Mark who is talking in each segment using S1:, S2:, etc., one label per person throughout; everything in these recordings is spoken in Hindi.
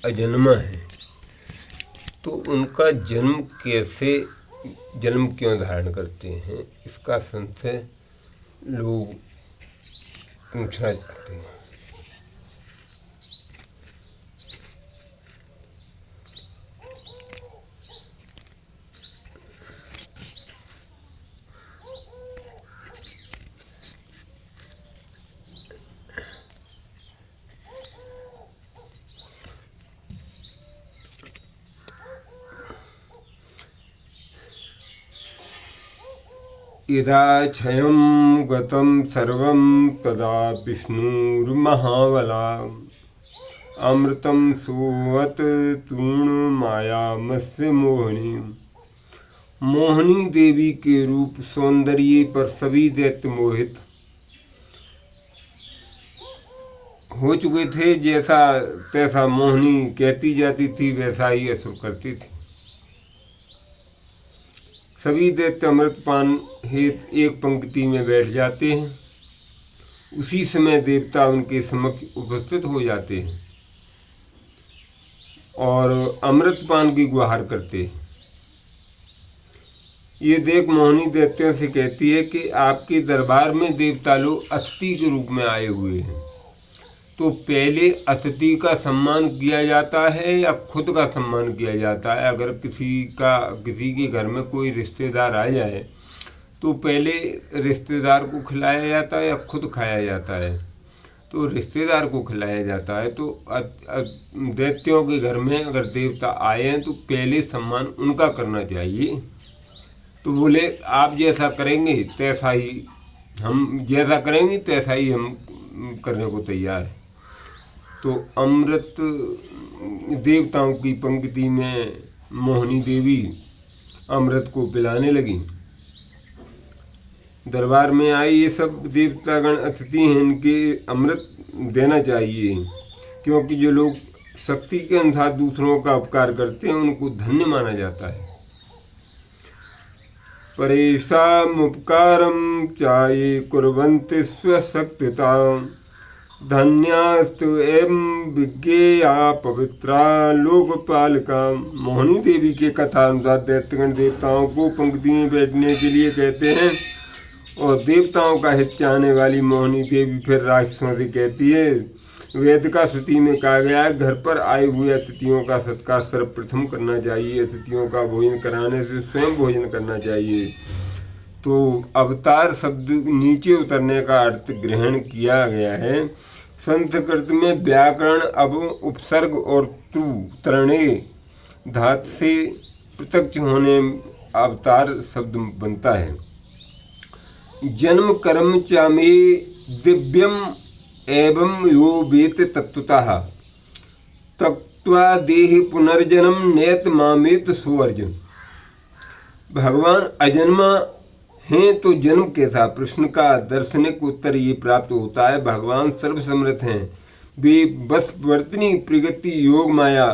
S1: अजन्मा हैं, तो उनका जन्म क्यों धारण करते हैं, इसका संशय लोग पूछना चाहते हैं। यदा क्षयं गतं सर्वं तदा विष्णुर्महाबला अमृतं सुवत तूर्णमायामस्य मोहिनी। मोहिनी देवी के रूप सौंदर्य पर सभी दैत्य मोहित हो चुके थे। जैसा तैसा मोहिनी कहती जाती थी, वैसा ही असुर करते थे। सभी दैत्य अमृतपान हेतु एक पंक्ति में बैठ जाते हैं। उसी समय देवता उनके समक्ष उपस्थित हो जाते हैं और अमृतपान की गुहार करते हैं। ये देख मोहिनी दैत्यों से कहती है कि आपके दरबार में देवता लोग अतिथि के रूप में आए हुए हैं, तो पहले अतिथि का सम्मान किया जाता है या खुद का सम्मान किया जाता है? अगर किसी के घर में कोई रिश्तेदार आ जाए तो पहले रिश्तेदार को खिलाया जाता है या खुद खाया जाता है? तो रिश्तेदार को खिलाया जाता है। तो दैत्यों के घर में अगर देवता आए हैं तो पहले सम्मान उनका करना चाहिए। तो बोले आप जैसा करेंगे तैसा ही हम करने को तैयार है। तो अमृत देवताओं की पंक्ति में मोहिनी देवी अमृत को पिलाने लगी। दरबार में आए ये सब देवतागण अतिथि हैं, इनके अमृत देना चाहिए, क्योंकि जो लोग शक्ति के अनुसार दूसरों का उपकार करते हैं उनको धन्य माना जाता है। परेषामुपकारं चाये कुर्वन्ति स्वशक्तिता धन्यास्तु एवं विज्ञेया पवित्रा लोकपालिका। मोहिनी देवी के कथा अनुसार दैत्यगण देवताओं को पंक्ति में बैठने के लिए कहते हैं और देवताओं का हित चाहने वाली मोहिनी देवी फिर राक्षसों से कहती है, वेद का श्रुति में कहा गया है घर पर आए हुए अतिथियों का सत्कार सर्वप्रथम करना चाहिए। अतिथियों का भोजन कराने से स्वयं भोजन करना चाहिए। तो अवतार शब्द नीचे उतरने का अर्थ ग्रहण किया गया है। संस्कृत में व्याकरण अब उपसर्ग और तु तरणे धातु से पृथक होने अवतार शब्द बनता है। जन्म कर्म च मे दिव्यम एवं यो वेत तत्वतः तत्वा देहि पुनर्जन्म नेत मामेत सुवर्जन। भगवान अजन्मा हैं तो जन्म कैसा? प्रश्न का दार्शनिक उत्तर ये प्राप्त होता है, भगवान सर्वसमर्थ हैं। वे बस वर्तनी प्रगति योग माया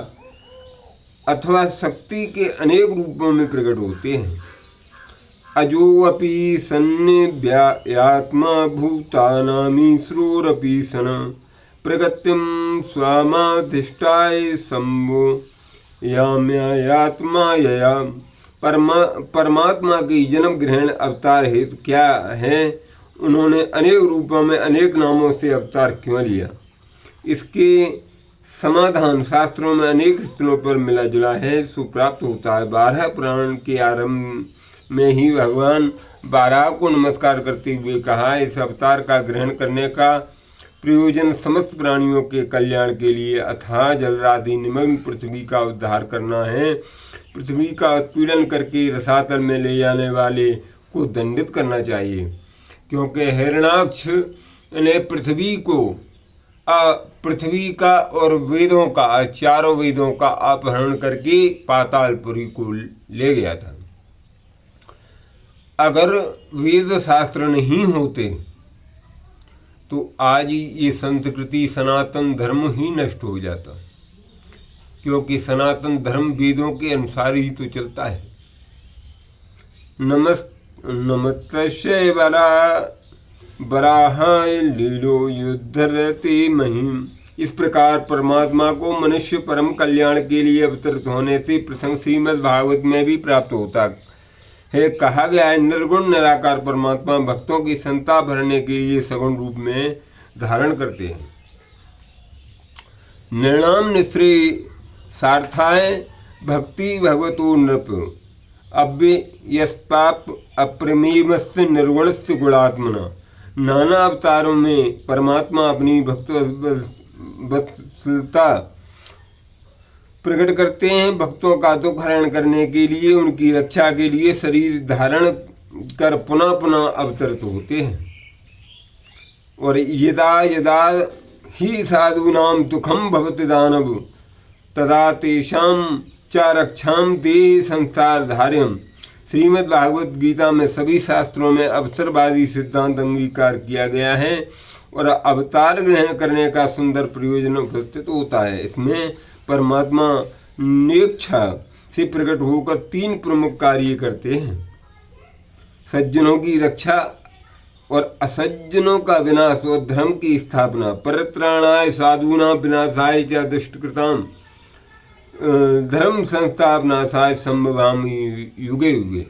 S1: अथवा शक्ति के अनेक रूपों में प्रकट होते हैं। अजोऽपि सन्निव्यात्मा भूतानामीश्वरोरपि सन प्रगतिं स्वामाधिष्ठाय सम्भो याम्यात्मा यया। परमात्मा की जन्म ग्रहण अवतार हेतु क्या है? उन्होंने अनेक रूपों में अनेक नामों से अवतार क्यों लिया? इसके समाधान शास्त्रों में अनेक स्थलों पर मिला जुला है, सुप्राप्त होता है। 12 पुराण के आरंभ में ही भगवान बारह को नमस्कार करते हुए कहा, इस अवतार का ग्रहण करने का प्रयोजन समस्त प्राणियों के कल्याण के लिए अथाह जलराशि निमग्न पृथ्वी का उद्धार करना है। पृथ्वी का उत्पीड़न करके रसातल में ले जाने वाले को दंडित करना चाहिए, क्योंकि हिरण्याक्ष ने पृथ्वी का और वेदों का, चारों वेदों का अपहरण करके पातालपुरी को ले गया था। अगर वेद शास्त्र नहीं होते तो आज ये संस्कृति सनातन धर्म ही नष्ट हो जाता, क्योंकि सनातन धर्म वेदों के अनुसार ही तो चलता है। नमस्तस्यै वराहाय लीलो युद्धरति महिम इस प्रकार परमात्मा को मनुष्य परम कल्याण के लिए अवतरित होने से प्रसंग श्रीमद् भागवत में भी प्राप्त होता है। कहा गया है, निर्गुण निराकार परमात्मा भक्तों की संताप भरने के लिए सगुण रूप में धारण करते हैं। निर्णाम निश्री सार्थाय भक्ति भगवतो नृप अव्ययस्पाप अप्रमेयस्य निर्गुणस्य गुणात्मना। नाना अवतारों में परमात्मा अपनी वत्सलता प्रकट करते हैं। भक्तों का दुख हरण करने के लिए, उनकी रक्षा के लिए शरीर धारण कर पुनः पुनः अवतरित होते हैं। और यदा यदा ही साधूनां दुखम भवति दानव तदा तेषां च रक्षां देहि संसार धार्यम। श्रीमद् भागवत गीता में सभी शास्त्रों में अवसरवादी सिद्धांत अंगीकार किया गया है और अवतार ग्रहण करने का सुंदर प्रयोजन उपस्थित होता है। इसमें परमात्मा निरीक्षा से प्रकट होकर 3 प्रमुख कार्य करते हैं: सज्जनों की रक्षा और असज्जनों का विनाश और धर्म की स्थापना। परित्राणाय साधूनां विनाशाय च दुष्कृतां धर्म संस्थापनाशाय संभवामि युगे युगे।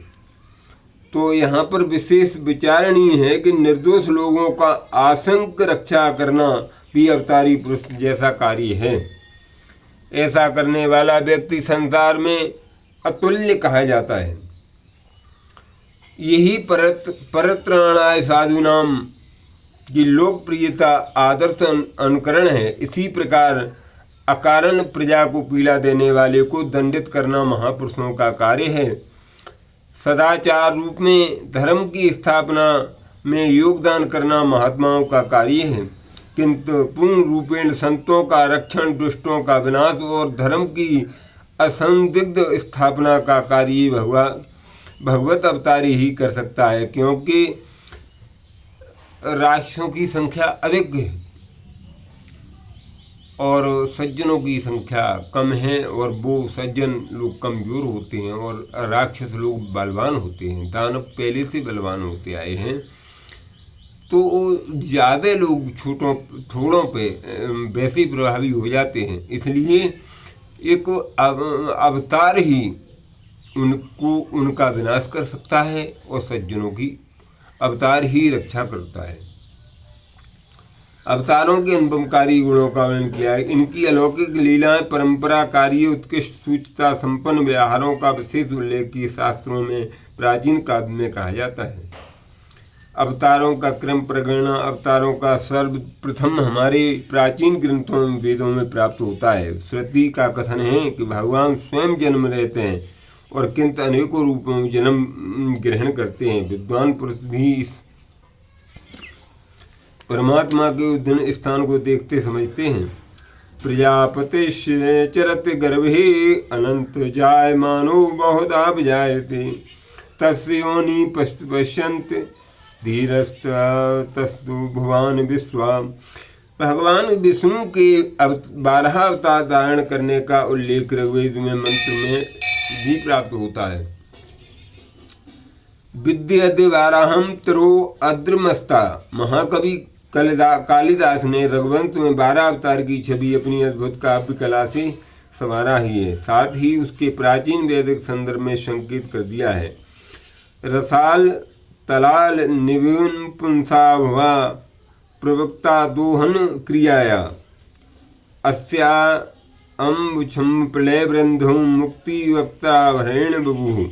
S1: तो यहाँ पर विशेष विचारणीय है कि निर्दोष लोगों का आशंक रक्षा करना भी अवतारी पुरुष जैसा कार्य है। ऐसा करने वाला व्यक्ति संसार में अतुल्य कहा जाता है। यही परित्राणाय साधूनाम की लोकप्रियता आदर्श अनुकरण है। इसी प्रकार अकारण प्रजा को पीड़ा देने वाले को दंडित करना महापुरुषों का कार्य है। सदाचार रूप में धर्म की स्थापना में योगदान करना महात्माओं का कार्य है, किंतु पूर्ण रूपेण संतों का रक्षण, दुष्टों का विनाश और धर्म की असंदिग्ध स्थापना का कार्य भगवत अवतारी ही कर सकता है, क्योंकि राक्षसों की संख्या अधिक है और सज्जनों की संख्या कम है, और वो सज्जन लोग कमज़ोर होते हैं और राक्षस लोग बलवान होते हैं। दानव पहले से बलवान होते आए हैं, तो ज़्यादा लोग थोड़ों पे वैसे प्रभावी हो जाते हैं। इसलिए एक अवतार ही उनका विनाश कर सकता है और सज्जनों की अवतार ही रक्षा करता है। अवतारों के अनुपमकारी गुणों का वर्णन किया है। इनकी अलौकिक लीलाएं, परंपरा कार्य, उत्कृष्ट सूचता संपन्न व्यवहारों का विशेष उल्लेख की शास्त्रों में प्राचीन काव्य में कहा जाता है। अवतारों का क्रम प्रगणना, अवतारों का सर्वप्रथम हमारे प्राचीन ग्रंथों में वेदों में प्राप्त होता है। श्रुति का कथन है कि भगवान स्वयं जन्म रहते हैं और किंतु अनेकों रूपों में जन्म ग्रहण करते हैं। विद्वान पुरुष भी इस परमात्मा के उद्दीन स्थान को देखते समझते हैं। प्रजापति चरत गर्भे अनंत जायमानो बहुधा जायते तस्य योनि पश्यन्त धीरस्तस्तु भुवन विश्वा। भगवान विष्णु के 12 अवतार धारण करने का उल्लेख ऋग्वेद में मंत्र में भी प्राप्त होता है। विद्यद् वाराहं तरो अद्रमस्ता। महाकवि कालिदास ने रघुवंश में 12 अवतार की छवि अपनी अद्भुत काव्य कला से संवारा ही है। साथ ही उसके प्राचीन वैदिक संदर्भ में संकेत कर दिया है। रसाल तलाल निव्यून पुंसा भवा प्रवक्ता दोहन क्रियाया अस्या अम्बुछम प्रलय बृंधु मुक्ति वक्ता भरेण बबू।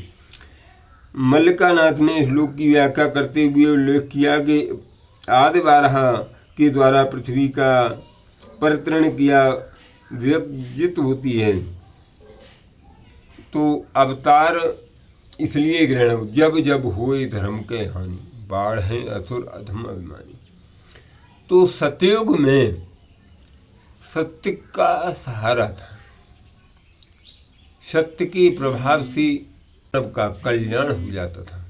S1: मल्लिकानाथ ने श्लोक की व्याख्या करते हुए उल्लेख किया कि आदि बारहा के द्वारा पृथ्वी का परित्रण किया व्यक्जित होती है। तो अवतार इसलिए ग्रहण जब जब होए धर्म के हानि, बाढ़ हैं असुर अधम अभिमानी। तो सतयुग में सत्य का सहारा था। सत्य के प्रभाव से सबका कल्याण हो जाता था।